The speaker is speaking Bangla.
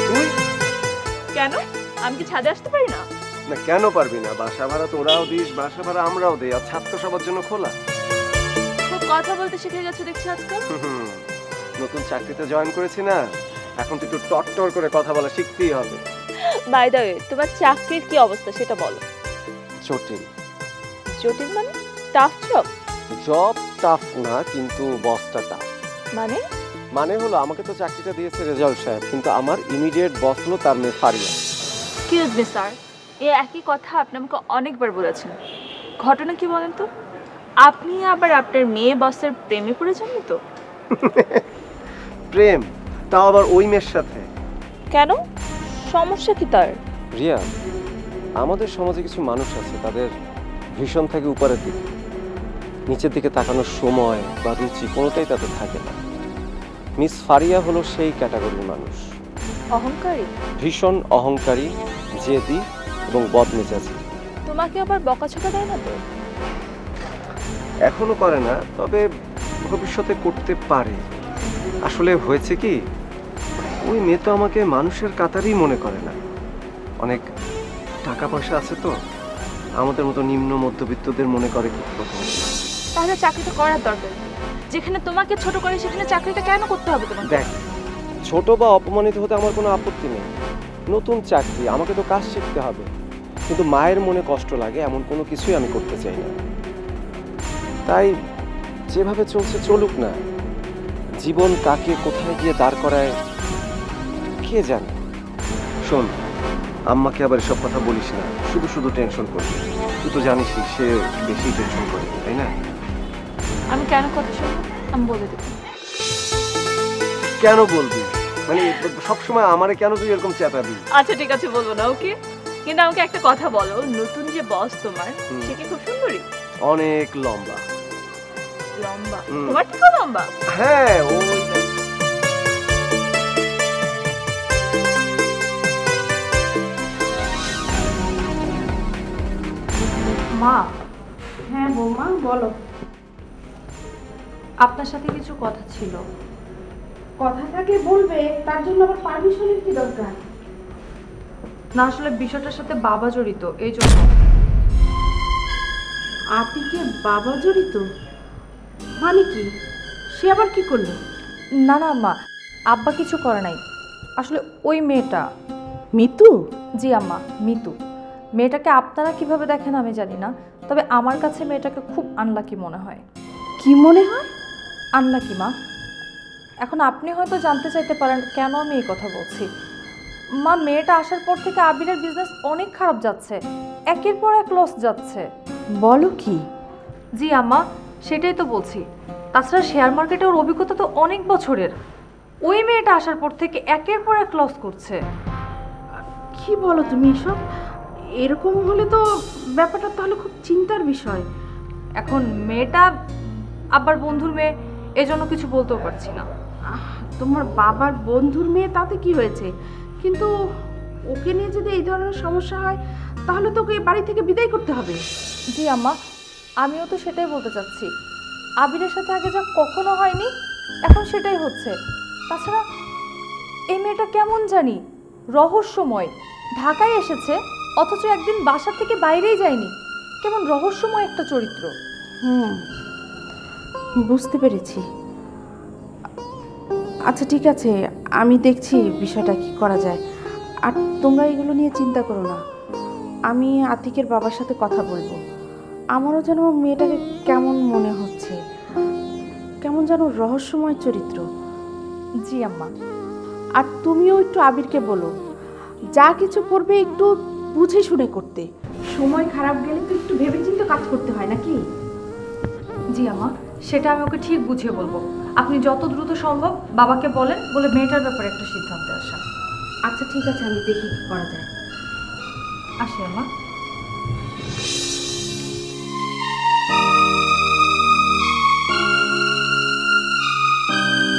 তুই কেন? আমি কি ছাদে আসতে পারি না? না, কেন পারবি না? বাসা ভাড়া তোরাও দিস, বাসা ভাড়া আমরাও দেই, আর ছাদ তো সবার জন্য খোলা। খুব কথা বলতে শিখে গেছো দেখছি আজকাল। নতুন চাকরিতে জয়েন করেছি না, এখন তো একটু টটটর করে কথা বলা শিখতেই হবে। বাই দ্য ওয়ে, তোমার চাকরির কি অবস্থা সেটা বলো। জটিল। জটিল মানে? Tough job? জব টাফ না, কিন্তু বসটা টাফ। মানে? মানে হলো, আমাকে তো চাকরিটা দিয়েছে রেজাউল সাহেব, কিন্তু আমার ইমিডিয়েট বস হলো তার মেয়ে ফারিয়া। এক্সকিউজ মি স্যার, এই একই কথা আপনি আমাকে অনেকবার বলেছেন। ঘটনা কি বলেন তো? আপনি আবার আপনার মেয়ে বসের প্রেমে পড়েছেন তো? প্রেম? তাও আবার ওই মেয়ের সাথে? কেন? সমস্যা কি তার? রিয়া, আমাদের সমাজে কিছু মানুষ আছে, তাদের ভীষণ থাকে উপরের দিকে, নিচের দিকে তাকানোর সময় বা রুচি কোনোটাই তাদের থাকে না। মিস ফারিয়া হলো সেই ক্যাটাগরির মানুষ। অহংকারী? ভীষণ অহংকারী, জেদি এবং বদমেজাজি। তোমাকে আবার বকাঝকা দেয় না তো? এখনো করে না, তবে ভবিষ্যতে করতে পারে। আসলে হয়েছে কি, ওই মেয়ে তো আমাকে মানুষের কাতারই মনে করে না। অনেক টাকা পয়সা আছে তো, আমাদের মতো নিম্ন মধ্যবিত্তদের মনে করে কি প্রথম। তাহলে চাকরিটা করার দরকার কি? যেখানে তোমাকে ছোট করে সেখানে চাকরিটা কেন করতে হবে তোমাকে? দেখ, ছোট বা অপমানিত হতে আমার কোনো আপত্তি নেই। নতুন চাকরি, আমাকে তো কাজ শিখতে হবে, কিন্তু মায়ের মনে কষ্ট লাগে এমন কোনো কিছুই আমি করতে চাই না। তাই যেভাবে চলছে চলুক না, জীবন কাকে কোথায় গিয়ে দাঁড় করায় কে জানে। শোন, আম্মাকে আবার এসব কথা বলিস না, শুধু শুধু টেনশন করবি। তুই তো জানিসই সে বেশি টেনশন করে, তাই না? আমি কেন কথা শুনবো? আমি বলে দেবো। কেন বলবি? মানে সবসময় আমারে কেন তুই এরকম চেতাবি? আচ্ছা ঠিক আছে, বলবো না, ওকে। কিন্তু আমাকে একটা কথা বলো, নতুন যে বস তোমার, সে কি খুব সুন্দরী? অনেক লম্বা। লম্বা? তোমার থেকেও লম্বা? হ্যাঁ, ওই মা। হ্যাঁ বৌমা, বলো। আপনার সাথে কিছু কথা ছিল। কথা থাকলে বলবে, তার জন্য আবার পারমিশনের কি দরকার? না, আসলে বিষয়টার সাথে বাবা জড়িত, এই জন্য। আতিকের বাবা জড়িত? মানে কি? সে আবার কি করলো? না না আম্মা, আব্বা কিছু করে নাই। আসলে ওই মেয়েটা। মিতু? জি আম্মা, মিতু। মেয়েটাকে আপনারা কিভাবে দেখেন আমি জানি না, তবে আমার কাছে মেয়েটাকে খুব আনলাকি মনে হয়। কি মনে হয়? আনলাকি মা। এখন আপনি হয়তো জানতে চাইতে পারেন কেন আমি এই কথা বলছি। মা, মেয়েটা আসার পর থেকে আবিরের বিজনেস অনেক খারাপ যাচ্ছে, একের পর এক লস যাচ্ছে। বলো কি? জি আম্মা, সেটাই তো বলছি। তাছাড়া শেয়ার মার্কেটে ওর অভিজ্ঞতা তো অনেক বছরের। ওই মেয়েটা আসার পর থেকে একের পর এক লস করছে। কি বলো তুমি এসব? এরকম হলে তো ব্যাপারটা তাহলে খুব চিন্তার বিষয়। এখন মেয়েটা আবার বন্ধুর মেয়ে, এজন্য কিছু বলতেও পারছি না। তোমার বাবার বন্ধুর মেয়ে, তাতে কি হয়েছে? কিন্তু ওকে নিয়ে যদি এই ধরনের সমস্যা হয়, তাহলে তো ওকে বাড়ি থেকে বিদায় করতে হবে। জি আম্মা, আমিও তো সেটাই বলতে চাচ্ছি। আবিরের সাথে আগে যা কখনো হয়নি, এখন সেটাই হচ্ছে। তাছাড়া এই মেয়েটা কেমন জানি রহস্যময়। ঢাকায় এসেছে, অথচ একদিন বাসা থেকে বাইরেই যায়নি। কেমন রহস্যময় একটা চরিত্র। বুঝতে পেরেছি। আচ্ছা ঠিক আছে, আমি দেখছি বিষয়টা কি করা যায়। আর তোমরা এগুলো নিয়ে চিন্তা করো না, আমি আতিকের বাবার সাথে কথা বলবো। আমারও যেন মেয়েটাকে কেমন মনে হচ্ছে, কেমন যেন রহস্যময় চরিত্র। জি আম্মা। আর তুমিও একটু আবিরকে বলো, যা কিছু করবে একটু বুঝে শুনে করতে। সময় খারাপ গেলে তো একটু ভেবেচিন্তে কাজ করতে হয় নাকি? জি আম্মা, সেটা আমি ওকে ঠিক বুঝিয়ে বলবো। আপনি যত দ্রুত সম্ভব বাবাকে বলেন, বলে মেয়েটার ব্যাপারে একটা সিদ্ধান্তে আসা। আচ্ছা ঠিক আছে, আমি দেখি কি করা যায়। আসি আম্মা।